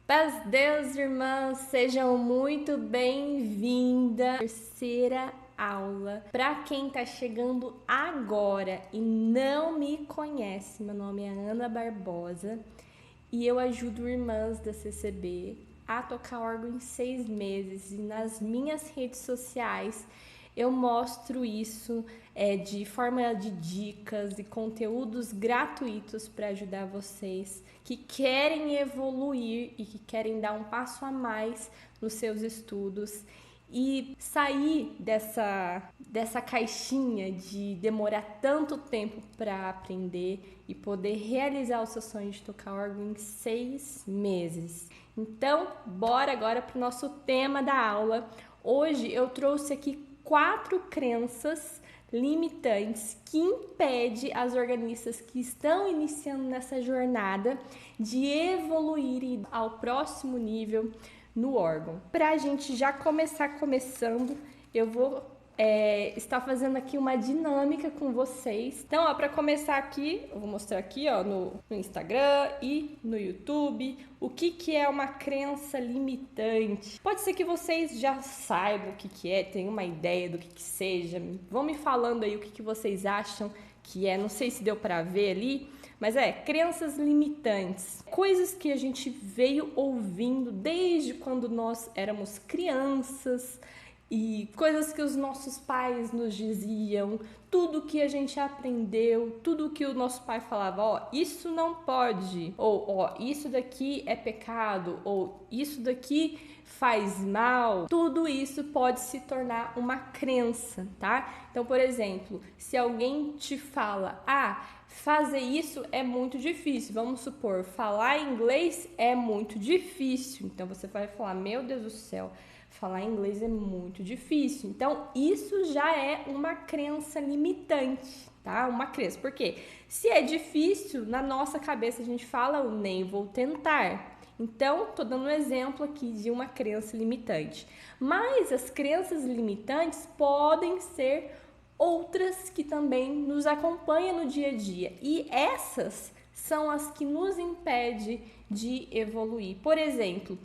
Paz de Deus, irmãs, sejam muito bem-vindas. Terceira aula. Para quem tá chegando agora e não me conhece, meu nome é Ana Barbosa e eu ajudo irmãs da CCB a tocar órgão em 6 meses. E nas minhas redes sociais eu mostro isso de forma de dicas e conteúdos gratuitos para ajudar vocês que querem evoluir e que querem dar um passo a mais nos seus estudos e sair dessa caixinha de demorar tanto tempo para aprender e poder realizar o seu sonho de tocar órgão em 6 meses. Então, bora agora para o nosso tema da aula. Hoje eu trouxe aqui 4 crenças limitantes que impedem as organistas que estão iniciando nessa jornada de evoluir ao próximo nível no órgão. Para a gente já começando, eu vou estar fazendo aqui uma dinâmica com vocês. Então, para começar aqui, eu vou mostrar aqui no Instagram e no YouTube o que é uma crença limitante. Pode ser que vocês já saibam o que é, tenham uma ideia do que seja. Vão me falando aí o que vocês acham que é. Não sei se deu para ver ali, mas crenças limitantes. Coisas que a gente veio ouvindo desde quando nós éramos crianças, e coisas que os nossos pais nos diziam, tudo que a gente aprendeu, tudo que o nosso pai falava, isso não pode, ou isso daqui é pecado, ou isso daqui faz mal, tudo isso pode se tornar uma crença, tá? Então, por exemplo, se alguém te fala, fazer isso é muito difícil, vamos supor, falar inglês é muito difícil, então você vai falar, meu Deus do céu, falar inglês é muito difícil. Então, isso já é uma crença limitante, tá? Uma crença. Por quê? Se é difícil, na nossa cabeça a gente fala, eu nem vou tentar. Então, tô dando um exemplo aqui de uma crença limitante. Mas as crenças limitantes podem ser outras que também nos acompanham no dia a dia. E essas são as que nos impedem de evoluir. Por exemplo,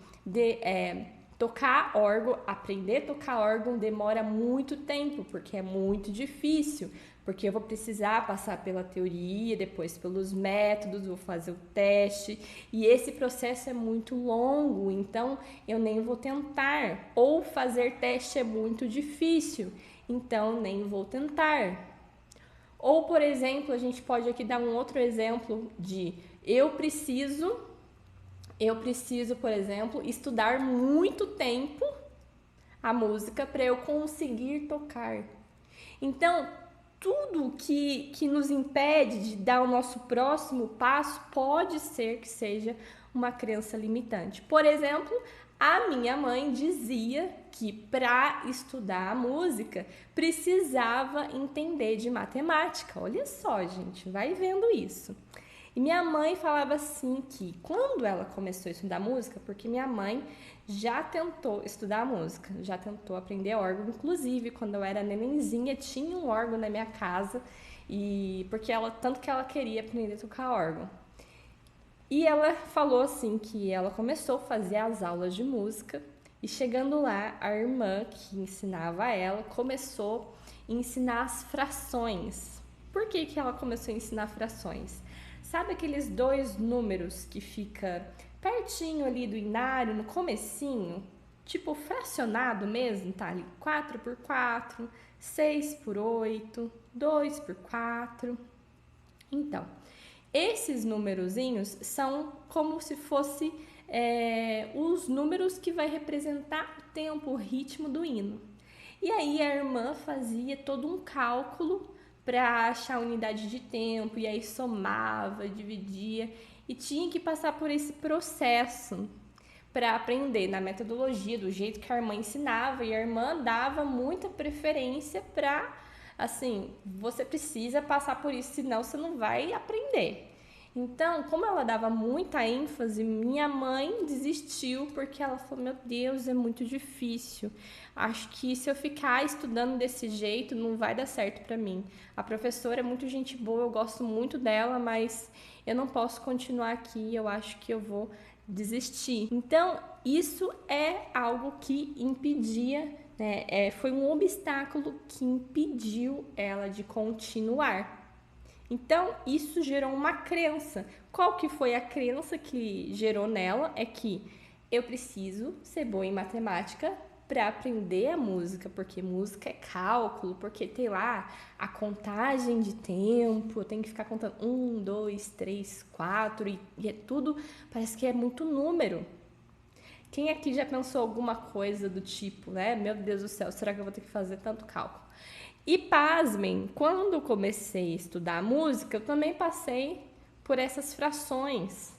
tocar órgão, aprender a tocar órgão demora muito tempo, porque é muito difícil, porque eu vou precisar passar pela teoria, depois pelos métodos, vou fazer o teste, e esse processo é muito longo, então eu nem vou tentar. Ou fazer teste é muito difícil, então nem vou tentar. Ou, por exemplo, a gente pode aqui dar um outro exemplo de eu preciso, por exemplo, estudar muito tempo a música para eu conseguir tocar. Então, tudo que nos impede de dar o nosso próximo passo pode ser que seja uma crença limitante. Por exemplo, a minha mãe dizia que para estudar a música precisava entender de matemática. Olha só, gente, vai vendo isso. E minha mãe falava assim que quando ela começou a estudar música, porque minha mãe já tentou estudar música, já tentou aprender órgão, inclusive quando eu era nenenzinha tinha um órgão na minha casa, e tanto que ela queria aprender a tocar órgão. E ela falou assim que ela começou a fazer as aulas de música e chegando lá, a irmã que ensinava ela começou a ensinar as frações. Por que ela começou a ensinar frações? Sabe aqueles 2 números que fica pertinho ali do inário, no comecinho? Tipo fracionado mesmo, tá ali 4x4, 6x8, 2x4. Então, esses numerozinhos são como se fosse os números que vai representar o tempo, o ritmo do hino. E aí a irmã fazia todo um cálculo para achar a unidade de tempo, e aí somava, dividia, e tinha que passar por esse processo para aprender na metodologia, do jeito que a irmã ensinava, e a irmã dava muita preferência para, assim, você precisa passar por isso, senão você não vai aprender. Então, como ela dava muita ênfase, minha mãe desistiu porque ela falou, meu Deus, é muito difícil. Acho que se eu ficar estudando desse jeito, não vai dar certo para mim. A professora é muito gente boa, eu gosto muito dela, mas eu não posso continuar aqui, eu acho que eu vou desistir. Então, isso é algo que impedia, né? Foi um obstáculo que impediu ela de continuar. Então, isso gerou uma crença. Qual que foi a crença que gerou nela? É que eu preciso ser boa em matemática para aprender a música, porque música é cálculo, porque tem lá a contagem de tempo, eu tenho que ficar contando 1, 2, 3, 4 e é tudo, parece que é muito número. Quem aqui já pensou alguma coisa do tipo, né? Meu Deus do céu, será que eu vou ter que fazer tanto cálculo? E pasmem, quando comecei a estudar música, eu também passei por essas frações.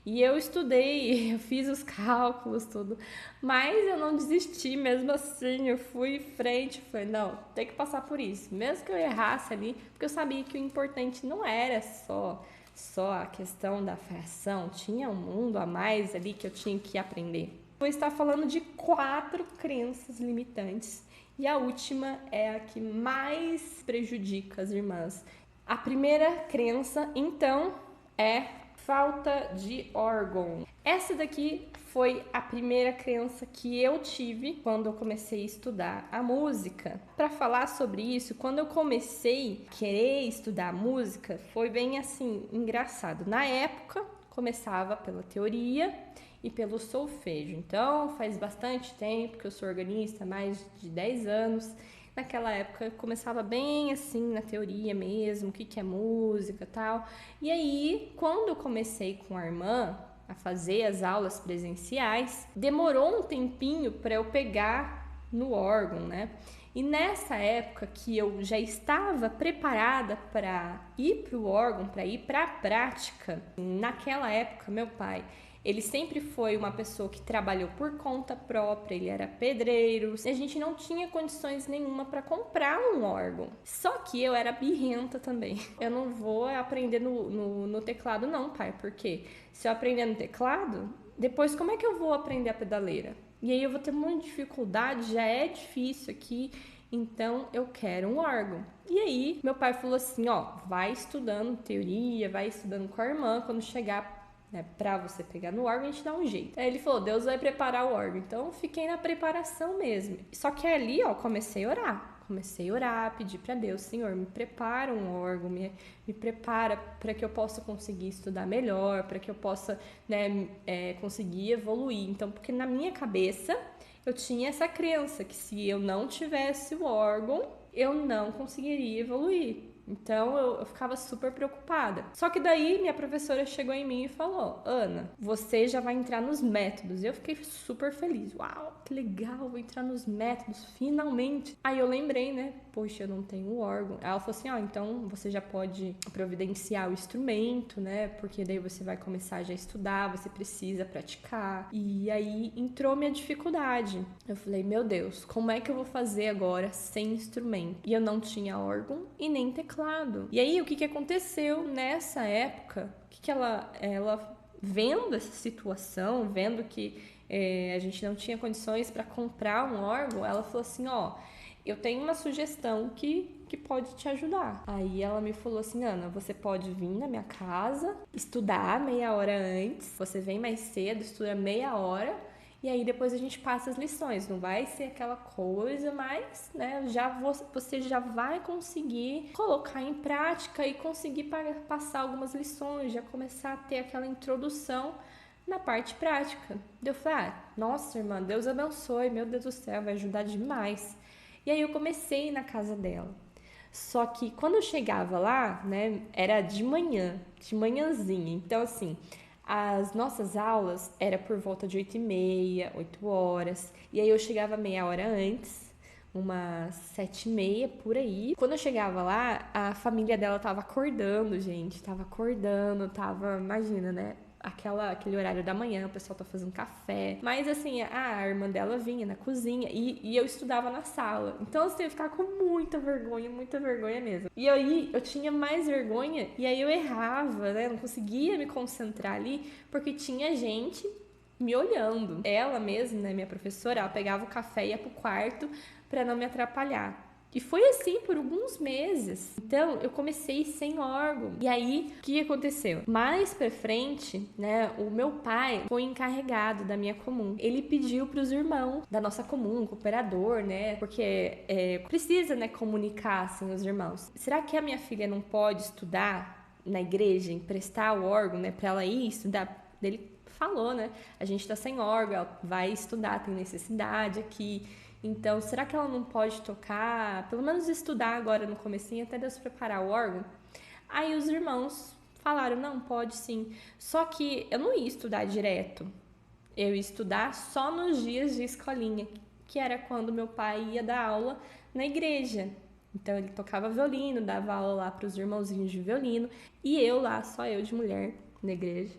E eu estudei, eu fiz os cálculos, tudo. Mas eu não desisti mesmo assim, eu fui em frente, falei, não, tem que passar por isso. Mesmo que eu errasse ali, porque eu sabia que o importante não era só a questão da fração, tinha um mundo a mais ali que eu tinha que aprender. Vou estar falando de 4 crenças limitantes. E a última é a que mais prejudica as irmãs. A primeira crença, então, é falta de órgão. Essa daqui foi a primeira crença que eu tive quando eu comecei a estudar a música. Para falar sobre isso, quando eu comecei a querer estudar música, foi bem assim, engraçado. Na época, começava pela teoria e pelo solfejo. Então, faz bastante tempo que eu sou organista, mais de 10 anos. Naquela época, eu começava bem assim, na teoria mesmo, o que é música e tal. E aí, quando eu comecei com a irmã a fazer as aulas presenciais, demorou um tempinho para eu pegar no órgão, né? E nessa época que eu já estava preparada para ir para o órgão, para ir para a prática, naquela época, meu pai, ele sempre foi uma pessoa que trabalhou por conta própria, ele era pedreiro, e a gente não tinha condições nenhuma para comprar um órgão. Só que eu era birrenta também. Eu não vou aprender no teclado não, pai, porque se eu aprender no teclado, depois como é que eu vou aprender a pedaleira? E aí eu vou ter muita dificuldade, já é difícil aqui, então eu quero um órgão. E aí meu pai falou assim, ó, vai estudando teoria, vai estudando com a irmã, quando chegar, né, pra você pegar no órgão, a gente dá um jeito. Aí ele falou, Deus vai preparar o órgão. Então, fiquei na preparação mesmo. Só que ali, ó, comecei a orar, pedir pra Deus, Senhor, me prepara um órgão, me prepara para que eu possa conseguir estudar melhor, para que eu possa, né, conseguir evoluir. Então, porque na minha cabeça, eu tinha essa crença que se eu não tivesse o órgão, eu não conseguiria evoluir. Então eu ficava super preocupada. Só que daí minha professora chegou em mim e falou, Ana, você já vai entrar nos métodos. E eu fiquei super feliz. Uau, que legal, vou entrar nos métodos, finalmente. Aí eu lembrei, né? Poxa, eu não tenho órgão. Aí ela falou assim, ó, então você já pode providenciar o instrumento, né? Porque daí você vai começar já a estudar, você precisa praticar. E aí entrou minha dificuldade. Eu falei, meu Deus, como é que eu vou fazer agora sem instrumento? E eu não tinha órgão e nem teclado. E aí o que aconteceu nessa época? O que ela vendo essa situação, vendo que a gente não tinha condições para comprar um órgão, ela falou assim, ó, eu tenho uma sugestão que pode te ajudar. Aí ela me falou assim, Ana, você pode vir na minha casa, estudar meia hora antes, você vem mais cedo, estuda meia hora, e aí depois a gente passa as lições. Não vai ser aquela coisa, mas né, você já vai conseguir colocar em prática e conseguir passar algumas lições, já começar a ter aquela introdução na parte prática. Eu falei, nossa irmã, Deus abençoe, meu Deus do céu, vai ajudar demais. E aí eu comecei na casa dela. Só que quando eu chegava lá, né, era de manhãzinha. Então, assim, as nossas aulas era por volta de 8h30, 8 horas. E aí eu chegava meia hora antes, umas 7h30, por aí. Quando eu chegava lá, a família dela tava acordando, gente. Tava, imagina, né? Aquele horário da manhã, o pessoal tá fazendo café. Mas assim, a irmã dela vinha na cozinha e eu estudava na sala. Então assim, eu ficava com muita vergonha mesmo. E aí eu tinha mais vergonha e aí eu errava, né? Não conseguia me concentrar ali porque tinha gente me olhando. Ela mesma, né, minha professora, ela pegava o café e ia pro quarto pra não me atrapalhar. E foi assim por alguns meses. Então, eu comecei sem órgão. E aí, o que aconteceu? Mais pra frente, né, o meu pai foi encarregado da minha comum. Ele pediu pros irmãos da nossa comum, cooperador, né, porque precisa, né, comunicar, assim, os irmãos. Será que a minha filha não pode estudar na igreja, emprestar o órgão, né, pra ela ir estudar? Ele falou, né, a gente tá sem órgão, ela vai estudar, tem necessidade aqui. Então, será que ela não pode tocar, pelo menos estudar agora no comecinho, até Deus preparar o órgão? Aí os irmãos falaram, não, pode sim. Só que eu não ia estudar direto. Eu ia estudar só nos dias de escolinha, que era quando meu pai ia dar aula na igreja. Então, ele tocava violino, dava aula lá para os irmãozinhos de violino, e eu lá, só eu de mulher, na igreja.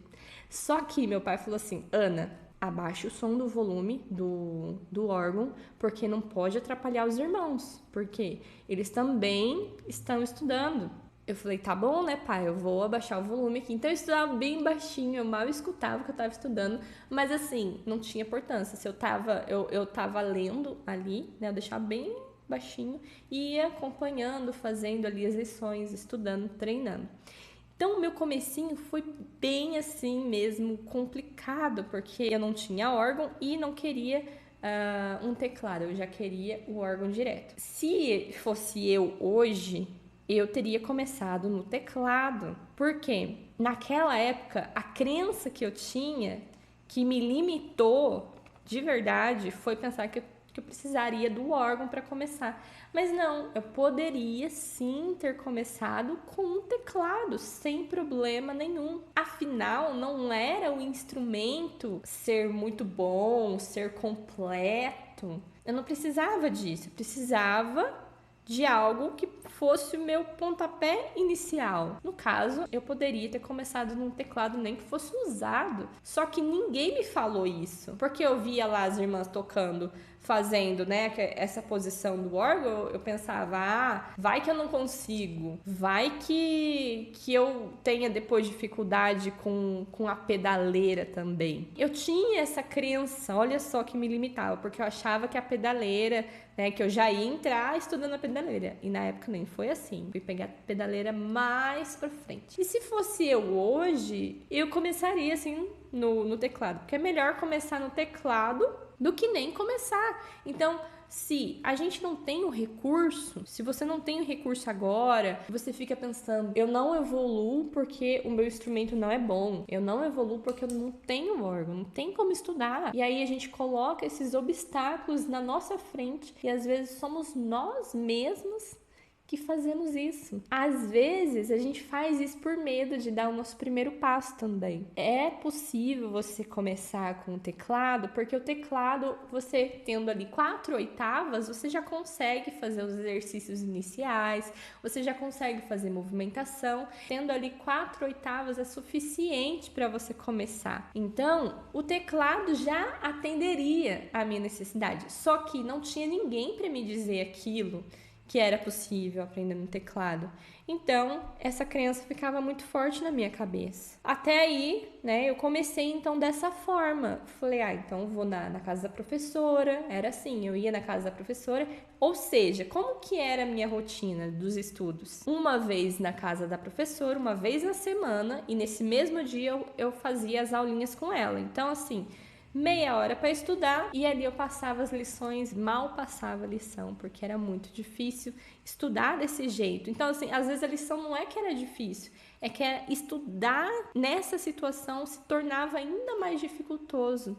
Só que meu pai falou assim, Ana, abaixa o som do volume do órgão, porque não pode atrapalhar os irmãos, porque eles também estão estudando. Eu falei, tá bom, né, pai, eu vou abaixar o volume aqui. Então eu estudava bem baixinho, eu mal escutava o que eu tava estudando, mas assim, não tinha importância. Se eu tava lendo ali, né, eu deixava bem baixinho e ia acompanhando, fazendo ali as lições, estudando, treinando. Então, o meu comecinho foi bem assim mesmo, complicado, porque eu não tinha órgão e não queria um teclado, eu já queria o órgão direto. Se fosse eu hoje, eu teria começado no teclado, porque naquela época, a crença que eu tinha, que me limitou de verdade, foi pensar que eu precisaria do órgão para começar. Mas não, eu poderia sim ter começado com um teclado, sem problema nenhum. Afinal, não era o instrumento ser muito bom, ser completo. Eu não precisava disso, eu precisava de algo que fosse o meu pontapé inicial. No caso, eu poderia ter começado num teclado nem que fosse usado. Só que ninguém me falou isso. Porque eu via lá as irmãs tocando, fazendo, né, essa posição do órgão, eu pensava, vai que eu não consigo. Vai que eu tenha depois dificuldade com a pedaleira também. Eu tinha essa crença, olha só que me limitava, porque eu achava que a pedaleira, né, que eu já ia entrar estudando a pedaleira. E na época nem foi assim. Fui pegar a pedaleira mais pra frente. E se fosse eu hoje, eu começaria assim no teclado. Porque é melhor começar no teclado do que nem começar. Então, se a gente não tem o recurso, se você não tem o recurso agora, você fica pensando, eu não evoluo porque o meu instrumento não é bom, eu não evoluo porque eu não tenho órgão, não tem como estudar. E aí a gente coloca esses obstáculos na nossa frente e às vezes somos nós mesmos que fazemos isso. Às vezes a gente faz isso por medo de dar o nosso primeiro passo também. É possível você começar com o teclado, porque o teclado, você tendo ali 4 oitavas, você já consegue fazer os exercícios iniciais, você já consegue fazer movimentação. Tendo ali 4 oitavas é suficiente para você começar. Então, o teclado já atenderia a minha necessidade. Só que não tinha ninguém para me dizer aquilo, que era possível aprender no teclado. Então, essa crença ficava muito forte na minha cabeça. Até aí, né, eu comecei então dessa forma. Falei, então eu vou na casa da professora. Era assim, eu ia na casa da professora. Ou seja, como que era a minha rotina dos estudos? Uma vez na casa da professora, uma vez na semana, e nesse mesmo dia eu fazia as aulinhas com ela. Então, assim, meia hora para estudar e ali eu passava as lições, mal passava a lição, porque era muito difícil estudar desse jeito. Então, assim, às vezes a lição não é que era difícil, é que estudar nessa situação se tornava ainda mais dificultoso.